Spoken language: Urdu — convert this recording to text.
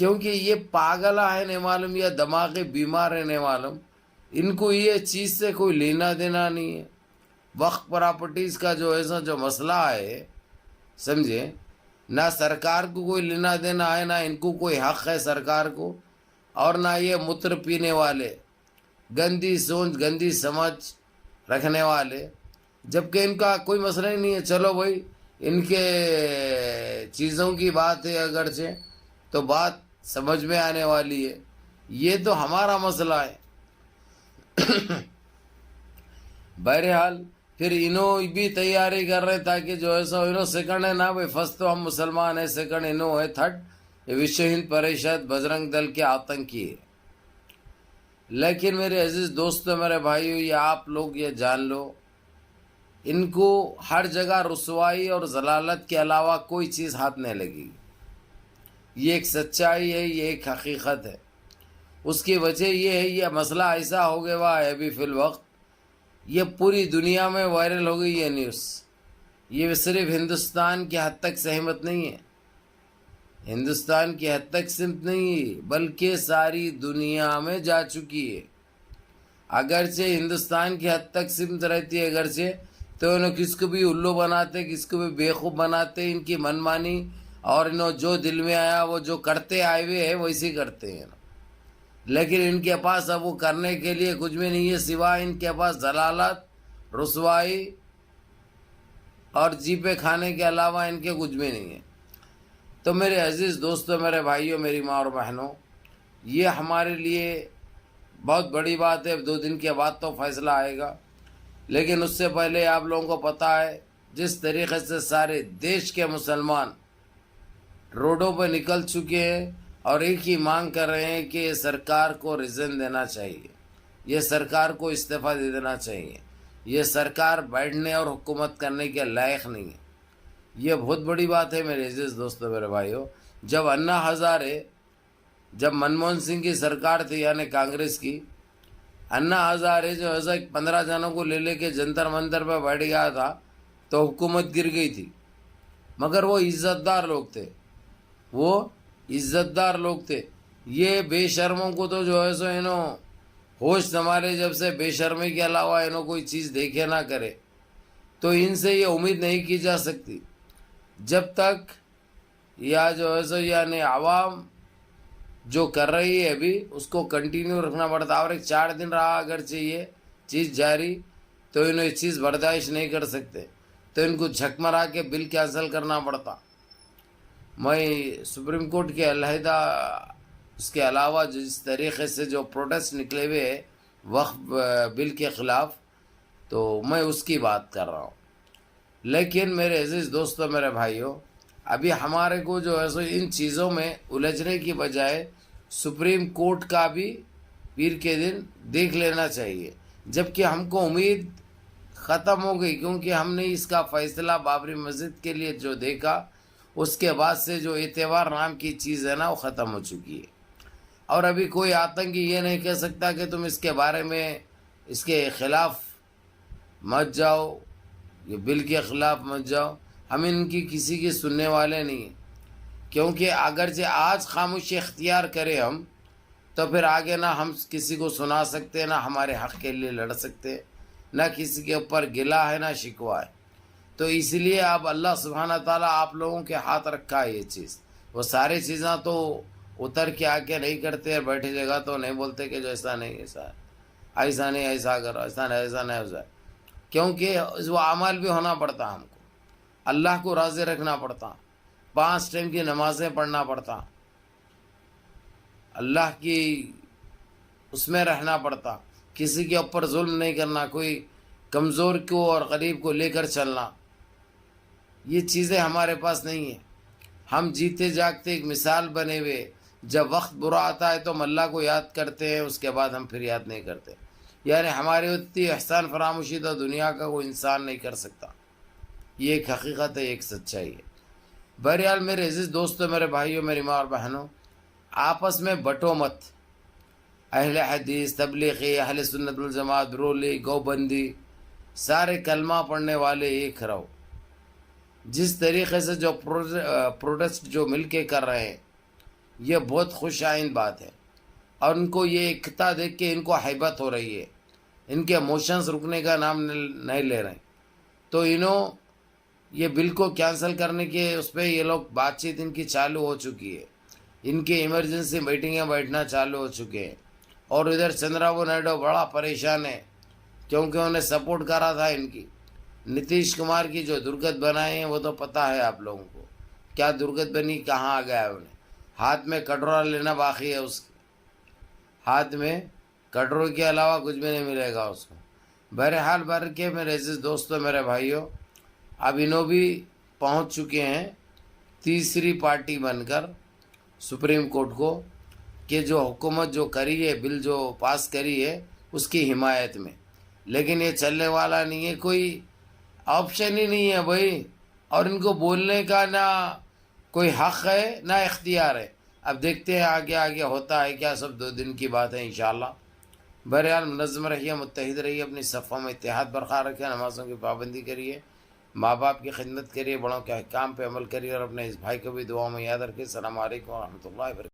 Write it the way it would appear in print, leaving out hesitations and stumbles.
کیونکہ یہ پاگل ہے نہیں معلوم یا دماغی بیمار ہے نہیں معلوم، ان کو یہ چیز سے کوئی لینا دینا نہیں ہے. وقف پراپرٹیز کا جو ایسا جو مسئلہ ہے سمجھے، نہ سرکار کو کوئی لینا دینا ہے، نہ ان کو کوئی حق ہے سرکار کو، اور نہ یہ متر پینے والے گندی سوچ گندی سمجھ رکھنے والے، جبکہ ان کا کوئی مسئلہ ہی نہیں ہے. چلو بھائی ان کے چیزوں کی بات ہے اگرچہ تو بات سمجھ میں آنے والی ہے، یہ تو ہمارا مسئلہ ہے. بہرحال پھر انہوں بھی تیاری کر رہے تاکہ جو ایسا انہوں سیکنڈ ہے نا بھائی، فرسٹ تو ہم مسلمان ہیں، سیکنڈ انہوں ہے، تھرڈ وشو ہند پریشد بجرنگ دل کے آتنکی ہے. لیکن میرے عزیز دوستو میرے بھائیو، یہ آپ لوگ یہ جان لو، ان کو ہر جگہ رسوائی اور ضلالت کے علاوہ کوئی چیز ہاتھ نہیں لگے گی. یہ ایک سچائی ہے، یہ ایک حقیقت ہے. اس کی وجہ یہ ہے، یہ مسئلہ ایسا ہو گیا ہوا ہے ابھی فی الوقت، یہ پوری دنیا میں وائرل ہو گئی یہ نیوز. یہ صرف ہندوستان کی حد تک سہمت نہیں ہے، ہندوستان کی حد تک سمت نہیں ہے، بلکہ ساری دنیا میں جا چکی ہے. اگرچہ ہندوستان کی حد تک سمت رہتی ہے اگرچہ، تو انہوں کس کو بھی الو بناتے، کس کو بھی بیوقوف بناتے، ان کی منمانی، اور انہوں جو دل میں آیا وہ جو کرتے آئے ہوئے ہیں ویسے کرتے ہیں. لیکن ان کے پاس اب وہ کرنے کے لیے کچھ بھی نہیں ہے سوائے ان کے پاس ضلالت، رسوائی اور جیپے کھانے کے علاوہ ان کے کچھ بھی نہیں ہے. تو میرے عزیز دوستو میرے بھائیوں میری ماں اور بہنوں، یہ ہمارے لیے بہت بڑی بات ہے. 2 دن کے بعد تو فیصلہ آئے گا، لیکن اس سے پہلے آپ لوگوں کو پتہ ہے جس طریقے سے سارے دیش کے مسلمان روڈوں پہ نکل چکے ہیں اور ایک ہی مانگ کر رہے ہیں کہ یہ سرکار کو ریزن دینا چاہیے، یہ سرکار کو استعفیٰ دے دینا چاہیے، یہ سرکار بیٹھنے اور حکومت کرنے کے لائق نہیں ہے. یہ بہت بڑی بات ہے میرے عزیز دوستو میرے بھائیوں. جب انا ہزارے، جب منموہن سنگھ کی سرکار تھی یعنی کانگریس کی، انا ہزارے جو ایسا 15 جنوں کو لے کے جنتر منتر پہ بیٹھ گیا تھا تو حکومت گر گئی تھی. مگر وہ عزت دار لوگ تھے، وہ عزت دار لوگ تھے. یہ بے شرموں کو تو جو ہے سو انہوں ہوش سنبھالے جب سے بے شرمی کے علاوہ انہوں کوئی چیز دیکھے نہ کرے، تو ان سے یہ امید نہیں کی جا سکتی جب تک یا جو ہے سو یعنی عوام جو کر رہی ہے ابھی اس کو کنٹینیو رکھنا پڑتا. اور ایک 4 دن رہا اگرچہ یہ چیز جاری تو انہوں یہ چیز برداشت نہیں کر سکتے، تو ان کو جھک مرا کے بل کینسل کرنا پڑتا. میں سپریم کورٹ کے علیحدہ اس کے علاوہ جس طریقے سے جو پروٹیسٹ نکلے ہوئے وقف بل کے خلاف، تو میں اس کی بات کر رہا ہوں. لیکن میرے عزیز دوستو میرے بھائیوں، ابھی ہمارے کو جو ہے سو ان چیزوں میں الجھنے کی بجائے سپریم کورٹ کا بھی پیر کے دن دیکھ لینا چاہیے. جبکہ ہم کو امید ختم ہو گئی، کیونکہ ہم نے اس کا فیصلہ بابری مسجد کے لیے جو دیکھا، اس کے بعد سے جو اعتبار نام کی چیز ہے نا وہ ختم ہو چکی ہے. اور ابھی کوئی آتنکی یہ نہیں کہہ سکتا کہ تم اس کے بارے میں اس کے خلاف مت جاؤ، یہ بل کے خلاف مت جاؤ. ہم ان کی کسی کی سننے والے نہیں ہیں، کیونکہ اگرچہ آج خاموشی اختیار کرے ہم، تو پھر آگے نہ ہم کسی کو سنا سکتے، نہ ہمارے حق کے لیے لڑ سکتے، نہ کسی کے اوپر گلا ہے نہ شکوہ ہے. تو اس لیے اب اللہ سبحانہ تعالیٰ آپ لوگوں کے ہاتھ رکھا ہے یہ چیز. وہ ساری چیزاں تو اتر کے آ کے نہیں کرتے، بیٹھے جگہ تو نہیں بولتے کہ جو ایسا نہیں ایسا ہے، ایسا نہیں ایسا کرو، ایسا نہیں ایسا نہیں ہو جائے. کیونکہ وہ عمل بھی ہونا پڑتا، ہم کو اللہ کو راضی رکھنا پڑتا، 5 ٹائم کی نمازیں پڑھنا پڑتا، اللہ کی اس میں رہنا پڑتا، کسی کے اوپر ظلم نہیں کرنا، کوئی کمزور کو اور غریب کو لے کر چلنا. یہ چیزیں ہمارے پاس نہیں ہیں. ہم جیتے جاگتے ایک مثال بنے ہوئے، جب وقت برا آتا ہے تو ہم اللہ کو یاد کرتے ہیں، اس کے بعد ہم پھر یاد نہیں کرتے. یعنی ہماری اتنی احسان فراموشی تو دنیا کا کوئی انسان نہیں کر سکتا. یہ ایک حقیقت ہے، ایک سچائی ہے. بہرحال میرے عزیز دوستو میرے بھائیوں میری ماں اور بہنوں، آپس میں بٹو مت. اہل حدیث، تبلیغی، اہل سنت والجماعت، برولی، گوبندی، سارے کلمہ پڑھنے والے ایک رہو. جس طریقے سے جو پروٹیسٹ جو مل کے کر رہے ہیں، یہ بہت خوش آئند بات ہے، اور ان کو یہ اکتا دیکھ کے ان کو حیبت ہو رہی ہے، ان کے ایموشنز رکنے کا نام نہیں لے رہے. تو یہ بل کو کینسل کرنے کے اس پہ یہ لوگ بات چیت ان کی چالو ہو چکی ہے، ان کی ایمرجنسی میٹنگیں بیٹھنا چالو ہو چکے ہیں. اور ادھر چندرابو نائیڈو بڑا پریشان ہے کیونکہ انہیں سپورٹ کرا تھا ان کی نتیش کمار کی جو درگت بنائے ہیں، وہ تو پتہ ہے آپ لوگوں کو کیا درگت بنی، کہاں آ گیا ہے. انہیں ہاتھ میں کٹورا لینا باقی ہے، اس کے ہاتھ میں کٹورے کے علاوہ کچھ بھی نہیں ملے گا اس کو. بہرحال کے میرے عزیز دوستوں، میرے بھائیوں، اب انہوں بھی پہنچ چکے ہیں تیسری پارٹی بن کر سپریم کورٹ کو کہ جو حکومت جو کری ہے، بل جو پاس کری ہے اس کی حمایت میں. لیکن یہ چلنے والا نہیں ہے، کوئی آپشن ہی نہیں ہے بھائی، اور ان کو بولنے کا نہ کوئی حق ہے نہ اختیار ہے. اب دیکھتے ہیں آگے آگے ہوتا ہے کیا، سب 2 دن کی بات ہے انشاءاللہ. بہرحال منظم رہیے، متحد رہیے، اپنی صفوں میں اتحاد برقرار رکھیں، نمازوں کی پابندی کریے، ماں باپ کی خدمت کریے، بڑوں کے احکام پہ عمل کریے، اور اپنے اس بھائی کو بھی دعاؤں میں یاد رکھیے. السلام علیکم ورحمۃ اللہ وبرکاتہ.